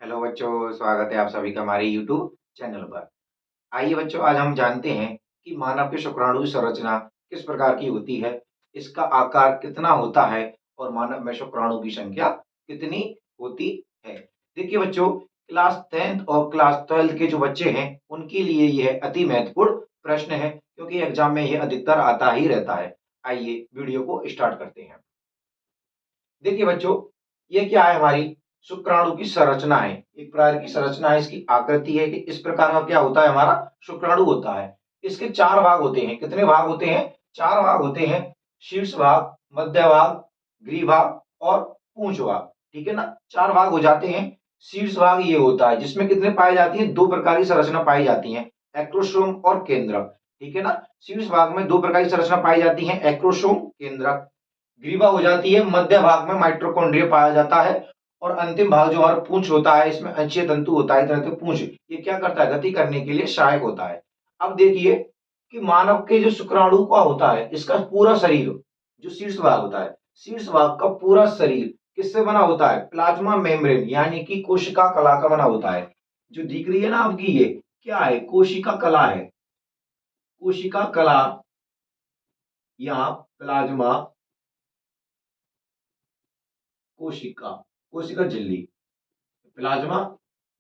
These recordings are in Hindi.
हेलो बच्चों, स्वागत है आप सभी का हमारे यूट्यूब चैनल पर। आइए बच्चों, आज हम जानते हैं कि मानव के शुक्राणु की संरचना किस प्रकार की होती है, इसका आकार कितना होता है और मानव में शुक्राणु की संख्या कितनी होती है। देखिए बच्चों, क्लास 10th और क्लास 12th के जो बच्चे हैं उनके लिए यह अति महत्वपूर्ण प्रश्न है, क्योंकि एग्जाम में यह अधिकतर आता ही रहता है। आइए वीडियो को स्टार्ट करते हैं। देखिए बच्चों, ये क्या है, हमारी शुक्राणु की संरचना है। एक प्रकार की संरचना है, इसकी आकृति है कि इस प्रकार का क्या होता है, हमारा शुक्राणु होता है। इसके चार भाग होते हैं। कितने भाग होते हैं? चार भाग होते हैं। शीर्ष भाग, मध्य भाग, ग्रीभाग और पूंछ भाग। ठीक है ना, चार भाग हो जाते हैं। शीर्ष भाग ये होता है जिसमें कितने पाई जाती है, दो प्रकार की संरचना पाई जाती है, एक्रोसोम और केंद्रक। ठीक है ना, शीर्ष भाग में दो प्रकार की संरचना पाई जाती है, एक्रोसोम, केंद्रक। ग्रीवा हो जाती है, मध्य भाग में माइटोकॉन्ड्रिया पाया जाता है, और अंतिम भाग जो हमारा पूंछ होता है, इसमें अंशीय तंतु होता है। तरह पूंछ ये क्या करता है, गति करने के लिए सहायक होता है। अब देखिए कि मानव के जो शुक्राणु का होता है, इसका पूरा शरीर, जो शीर्ष भाग होता है, शीर्ष भाग का पूरा शरीर किससे बना होता है? प्लाज्मा मेम्ब्रेन यानी कि कोशिका कला का बना होता है। जो दिख रही है ना आपकी, ये क्या है? कोशिका कला है। कोशिका कला या प्लाज्मा कोशिका, कोशिका झिल्ली, प्लाज्मा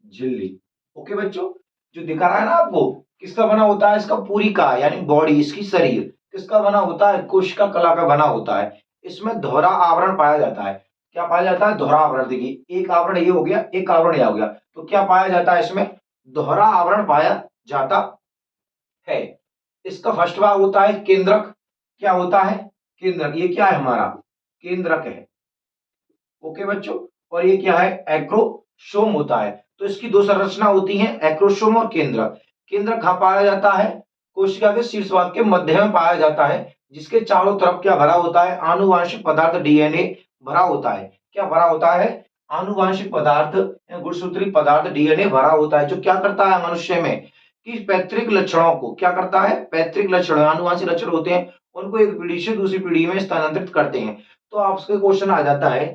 झिल्ली। ओके बच्चों, जो दिखा रहा है ना आपको, किसका बना होता है? इसका पूरी का यानी बॉडी, इसकी शरीर किसका बना होता है? कोशिका कला का बना होता है। इसमें दोहरा आवरण पाया जाता है। क्या पाया जाता है? दोहरा आवरण। देखिए, एक आवरण ये हो गया, एक आवरण ये हो गया, तो क्या पाया जाता है? इसमें दोहरा आवरण पाया जाता है। इसका फर्स्ट भाग होता है केंद्रक। क्या होता है? केंद्रक। ये क्या है? हमारा केंद्रक है। ओके बच्चों, और ये क्या है? एक्रोसोम होता है। तो इसकी दो संरचना होती हैं, एक्रोसोम और केंद्रक। केंद्रक कहां पाया जाता है? कोशिका के शीर्ष भाग के मध्य में पाया जाता है, जिसके चारों तरफ क्या भरा होता है? आनुवांशिक पदार्थ, डीएनए भरा होता है। क्या भरा होता है? आनुवांशिक पदार्थ, गुणसूत्री पदार्थ, डीएनए भरा होता है, जो क्या करता है मनुष्य में कि पैतृक लक्षणों को क्या करता है? पैतृक लक्षण, आनुवांशिक लक्षण होते हैं, उनको एक पीढ़ी से दूसरी पीढ़ी में स्थानांतरित करते हैं। तो आपसे क्वेश्चन आ जाता है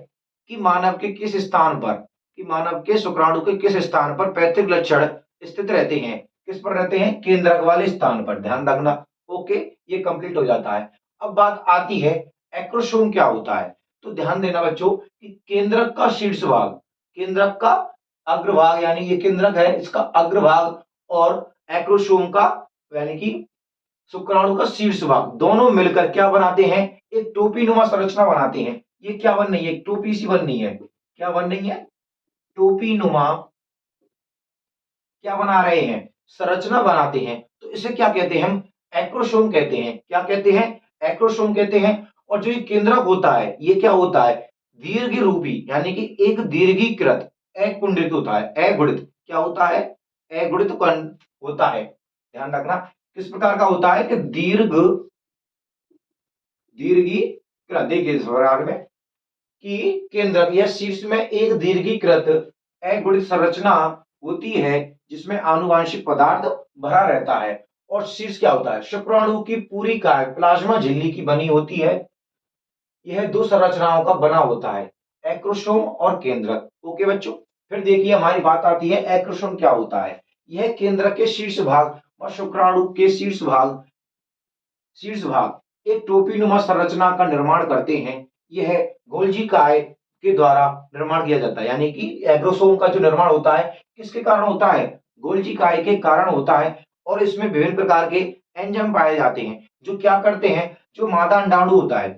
कि मानव के किस स्थान पर, कि मानव के शुक्राणु के किस स्थान पर पैतृक लक्षण स्थित रहते हैं? किस पर रहते हैं? केंद्रक वाले स्थान पर, ध्यान रखना। ओके, ये कंप्लीट हो जाता है। अब बात आती है एक्रोसोम क्या होता है। तो ध्यान देना बच्चों कि केंद्रक का शीर्ष भाग, केंद्रक का अग्रभाग, यानी ये केंद्रक है, इसका अग्रभाग, और एक्रोसोम का यानी कि शुक्राणु का शीर्ष भाग, दोनों मिलकर क्या बनाते हैं? एक टोपी नुमा संरचना बनाते हैं। ये क्या बन रही है? एक टोपी सी बन रही है। क्या बन रही है? टोपी नुमा क्या बना रहे हैं? संरचना बनाते हैं। तो इसे क्या कहते हैं? हम एक्रोसोम कहते हैं। क्या कहते हैं? एक्रोसोम कहते हैं। और जो ये केंद्रक होता है, ये क्या होता है? दीर्घ रूपी, यानी कि एक दीर्घीकृत, अकुंडित होता है, अगुणित। क्या होता है? अगुणित कण होता है। ध्यान रखना, किस प्रकार का होता है? कि दीर्घीकृत। देखिए इस प्रकार में कि केंद्रक या शीर्ष में एक दीर्घीकृत अगुणित संरचना होती है, जिसमें आनुवांशिक पदार्थ भरा रहता है। और शीर्ष क्या होता है? शुक्राणु की पूरी काय प्लाज्मा झिल्ली की बनी होती है। यह दो संरचनाओं का बना होता है, एक्रोसोम और केंद्रक। ओके बच्चों, फिर देखिए हमारी बात आती है एक्रोसोम क्या होता है। यह केंद्रक के शीर्ष भाग और शुक्राणु के शीर्ष भाग एक टोपी नुमा संरचना का निर्माण करते हैं। यह गोल्जी काय के द्वारा निर्माण किया जाता है, यानी कि एग्रोसोम का जो निर्माण होता है किसके कारण होता है? गोल्जी काय के कारण होता है। और इसमें विभिन्न प्रकार के एंजाइम पाए जाते हैं, जो क्या करते हैं? जो मादा अंडाणु होता है,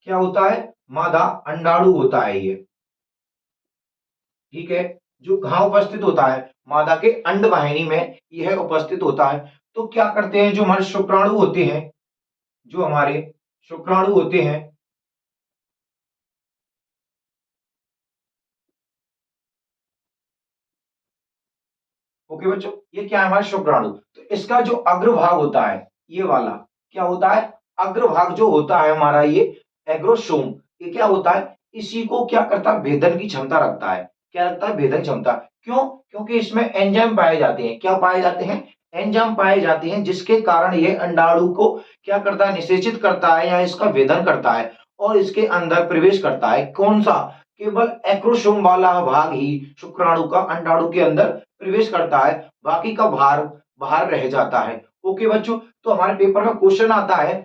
क्या होता है? मादा अंडाणु होता है ये। ठीक है, जो कहाँ उपस्थित होता है? मादा के अंड वाहिनी में यह उपस्थित होता है। तो क्या करते हैं? जो हमारे शुक्राणु होते हैं, जो हमारे शुक्राणु होते हैं, ओके बच्चों, ये क्या है? हमारा शुक्राणु। तो इसका जो अग्रभाग होता है, ये वाला क्या होता है? अग्रभाग जो होता है हमारा, ये एग्रोसोम, ये क्या होता है? इसी को क्या करता है? भेदन की क्षमता रखता है। क्या रखता है? भेदन क्षमता। क्यों? क्योंकि इसमें एंजाइम पाए जाते हैं। क्या पाए जाते हैं? एंजाइम पाए जाते हैं, जिसके कारण ये अंडाणु को क्या करता है? निषेचित करता है, या इसका भेदन करता है, और इसके अंदर प्रवेश करता है। कौन सा? केवल एक्रोसोम वाला भाग ही शुक्राणु का अंडाणु के अंदर प्रवेश करता है, बाकी का भार बाहर रह जाता है। ओके बच्चों, तो हमारे पेपर में क्वेश्चन आता है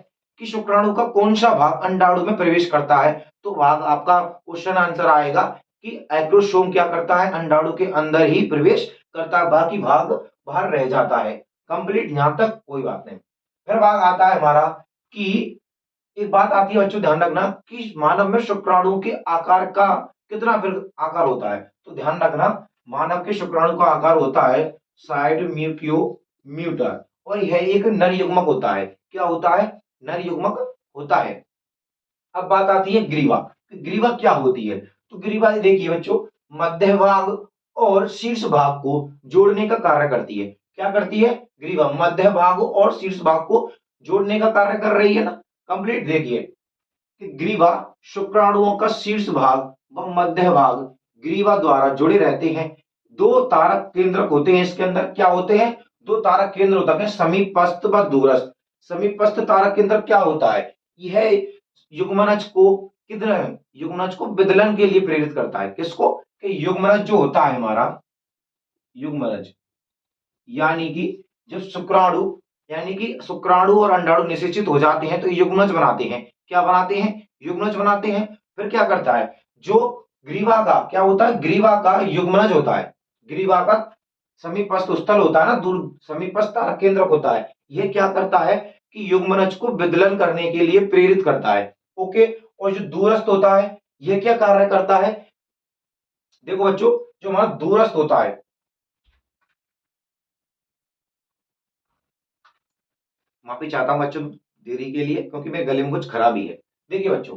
कि शुक्राणु का कौन सा भाग अंडाणु में प्रवेश करता है, तो भाग आपका क्वेश्चन आंसर आएगा कि एक्रोसोम क्या करता है, अंडाणु के अंदर ही प्रवेश करता है, बाकी भाग बाहर रह जाता है। कंप्लीट यहां तक कोई बात नहीं। फिर भाग आता है हमारा कि एक बात आती है बच्चों, ध्यान रखना कि मानव में शुक्राणु के आकार का कितना फिर आकार होता है, तो ध्यान रखना मानव के शुक्राणु का आकार होता है साइड म्यूक्योम्यूटर, और यह एक नर युग्मक होता है। क्या होता है? नर युग्मक होता है। अब बात आती है ग्रीवा। ग्रीवा क्या होती है? तो ग्रीवा देखिए बच्चों, मध्य भाग और शीर्ष भाग को जोड़ने का कार्य करती है। क्या करती है? ग्रीवा मध्य भाग और शीर्ष भाग को जोड़ने का कार्य कर रही है ना। कंप्लीट देखिए कि ग्रीवा शुक्राणुओं का शीर्ष भाग व मध्य भाग ग्रीवा द्वारा जुड़े रहते हैं। दो तारक केंद्रक होते हैं इसके अंदर। क्या होते हैं? दो तारक केंद्र होते हैं, समीपस्थ व दूरस्थ। समीपस्थ तारक केंद्र क्या होता है? यह युग्मनज को किधर युग्मनज को विदलन के लिए प्रेरित करता है। किसको? कि युग्मनज जो होता है हमारा युग्मनज, यानी कि जब शुक्राणु यानी कि शुक्राणु और अंडाणु निषेचित हो जाते हैं तो युग्मनज बनाते हैं। क्या बनाते हैं? युग्मनज बनाते हैं। फिर क्या करता है? जो ग्रीवा का क्या होता है? ग्रीवा का युग्मनज होता है। ग्रीवा का समीपस्थ स्थल होता है ना, दूर समीपस्थ तारक केंद्रक होता है। यह क्या करता है कि युग्मनज को विदलन करने के लिए प्रेरित करता है। ओके, और जो दूरस्थ होता है यह क्या कार्य करता है? देखो बच्चों, जो हमारा दूरस्थ होता है, माफी चाहता हूं बच्चों देरी के लिए, क्योंकि मेरे गले में कुछ खराबी है। देखिए बच्चों,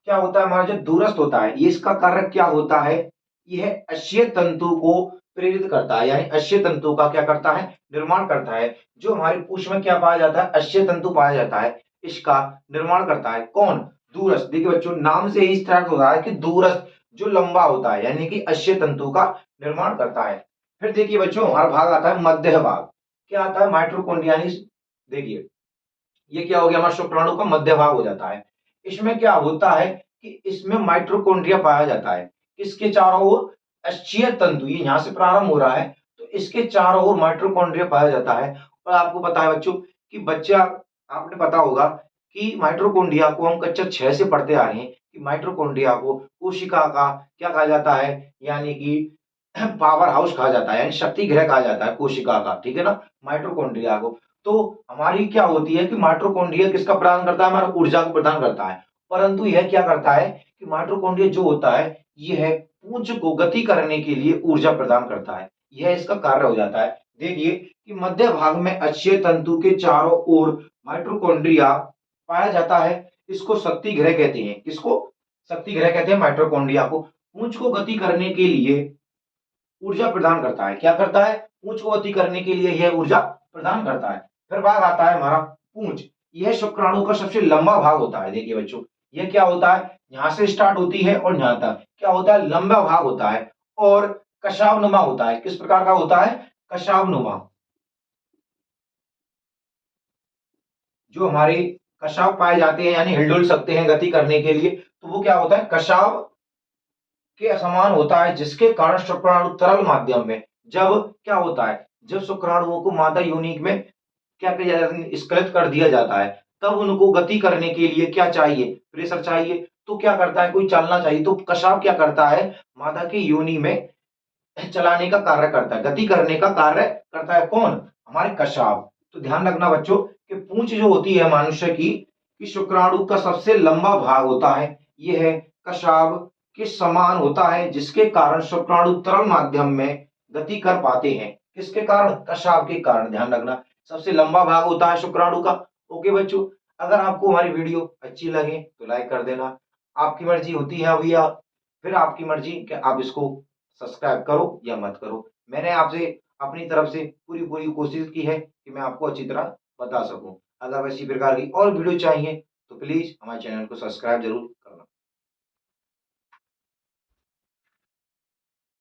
क्या होता है हमारा जो दूरस्थ होता है, ये इसका कार्य क्या होता है? यह अश्य तंतु को प्रेरित करता है, यानी अश्य तंतु का क्या करता है? निर्माण करता है। जो हमारे पूंछ में क्या पाया जाता है? अश्य तंतु पाया जाता है, इसका निर्माण करता है कौन? दूरस्थ। देखिए बच्चों, नाम से ही स्टार्ट होता है कि दूरस्थ जो लंबा होता है, यानी कि अश्य तंतु का निर्माण करता है। फिर देखिए बच्चों, हमारा भाग आता है मध्य भाग। क्या आता है? माइटोकॉन्ड्रिया। देखिए, ये क्या हो गया? हमारा शुक्राणु का मध्य भाग हो जाता है। इसमें क्या होता है कि इसमें माइटोकॉन्ड्रिया पाया जाता है। इसके चारों ओर अक्षीय तंतु, ये यहां से प्रारंभ हो रहा है, तो इसके चारों ओर माइटोकॉन्ड्रिया पाया जाता है। और आपको पता है बच्चों कि बच्चा, आपने पता होगा कि माइटोकॉन्ड्रिया को हम कक्षा 6 से पढ़ते आ रहे हैं कि माइटोकॉन्ड्रिया को कोशिका का क्या कहा जाता है, यानी कि पावर हाउस कहा जाता है, यानी शक्ति गृह कहा जाता है कोशिका का, ठीक है ना, माइटोकॉन्ड्रिया को। तो हमारी क्या होती है कि माइटोकॉन्ड्रिया किसका प्रदान करता है? हमारा ऊर्जा को प्रदान करता है। परंतु यह क्या करता है कि माइटोकॉन्ड्रिया जो होता है यह पुंज को गति करने के लिए ऊर्जा प्रदान करता है। यह इसका कार्य हो जाता है। देखिए कि मध्य भाग में अक्षीय तंतु के चारों ओर माइटोकॉन्ड्रिया पाया जाता है। इसको शक्ति गृह कहते हैं। किसको? शक्ति गृह कहते हैं माइटोकॉन्ड्रिया को। पुंज को गति करने के लिए ऊर्जा प्रदान करता है। क्या करता है? पूंछ को गति करने के लिए यह ऊर्जा प्रदान करता है। फिर भाग आता है हमारा पूंछ। यह शुक्राणु का सबसे लंबा भाग होता है। देखिए बच्चों, यह क्या होता है? यहां से स्टार्ट होती है और यहां तक क्या होता है? लंबा भाग होता है और कशावनुमा होता है। किस प्रकार का होता है? कशावनुमा। जो हमारे कशाव पाए जाते हैं, यानी हिलडुल सकते हैं गति करने के लिए, तो वो क्या होता है? कशाव के समान होता है, जिसके कारण शुक्राणु तरल माध्यम में जब क्या होता है, जब शुक्राणुओं को मादा योनि में क्या किया जाता है? स्खलित कर दिया जाता है, तब उनको गति करने के लिए क्या चाहिए? प्रेशर चाहिए। तो क्या करता है? कोई चलना चाहिए, तो कशाव क्या करता है? मादा की योनि में चलाने का कार्य करता है, गति करने का कार्य करता है। कौन? हमारे कशाव। तो ध्यान रखना बच्चों कि पूंछ जो होती है मनुष्य की, कि शुक्राणु का सबसे लंबा भाग होता है, यह कशाव के समान होता है, जिसके कारण शुक्राणु तरल माध्यम में गति कर पाते हैं। किसके कारण? कशाव के कारण। ध्यान रखना, सबसे लंबा भाग होता है शुक्राणु का। ओके बच्चों, अगर आपको हमारी वीडियो अच्छी लगे तो लाइक कर देना। आपकी मर्जी होती है अभी, आप फिर आपकी मर्जी कि आप इसको सब्सक्राइब करो या मत करो। मैंने आपसे अपनी तरफ से पूरी पूरी कोशिश की है कि मैं आपको अच्छी तरह बता सकूं। अगर इसी प्रकार की और वीडियो चाहिए तो प्लीज हमारे चैनल को सब्सक्राइब जरूर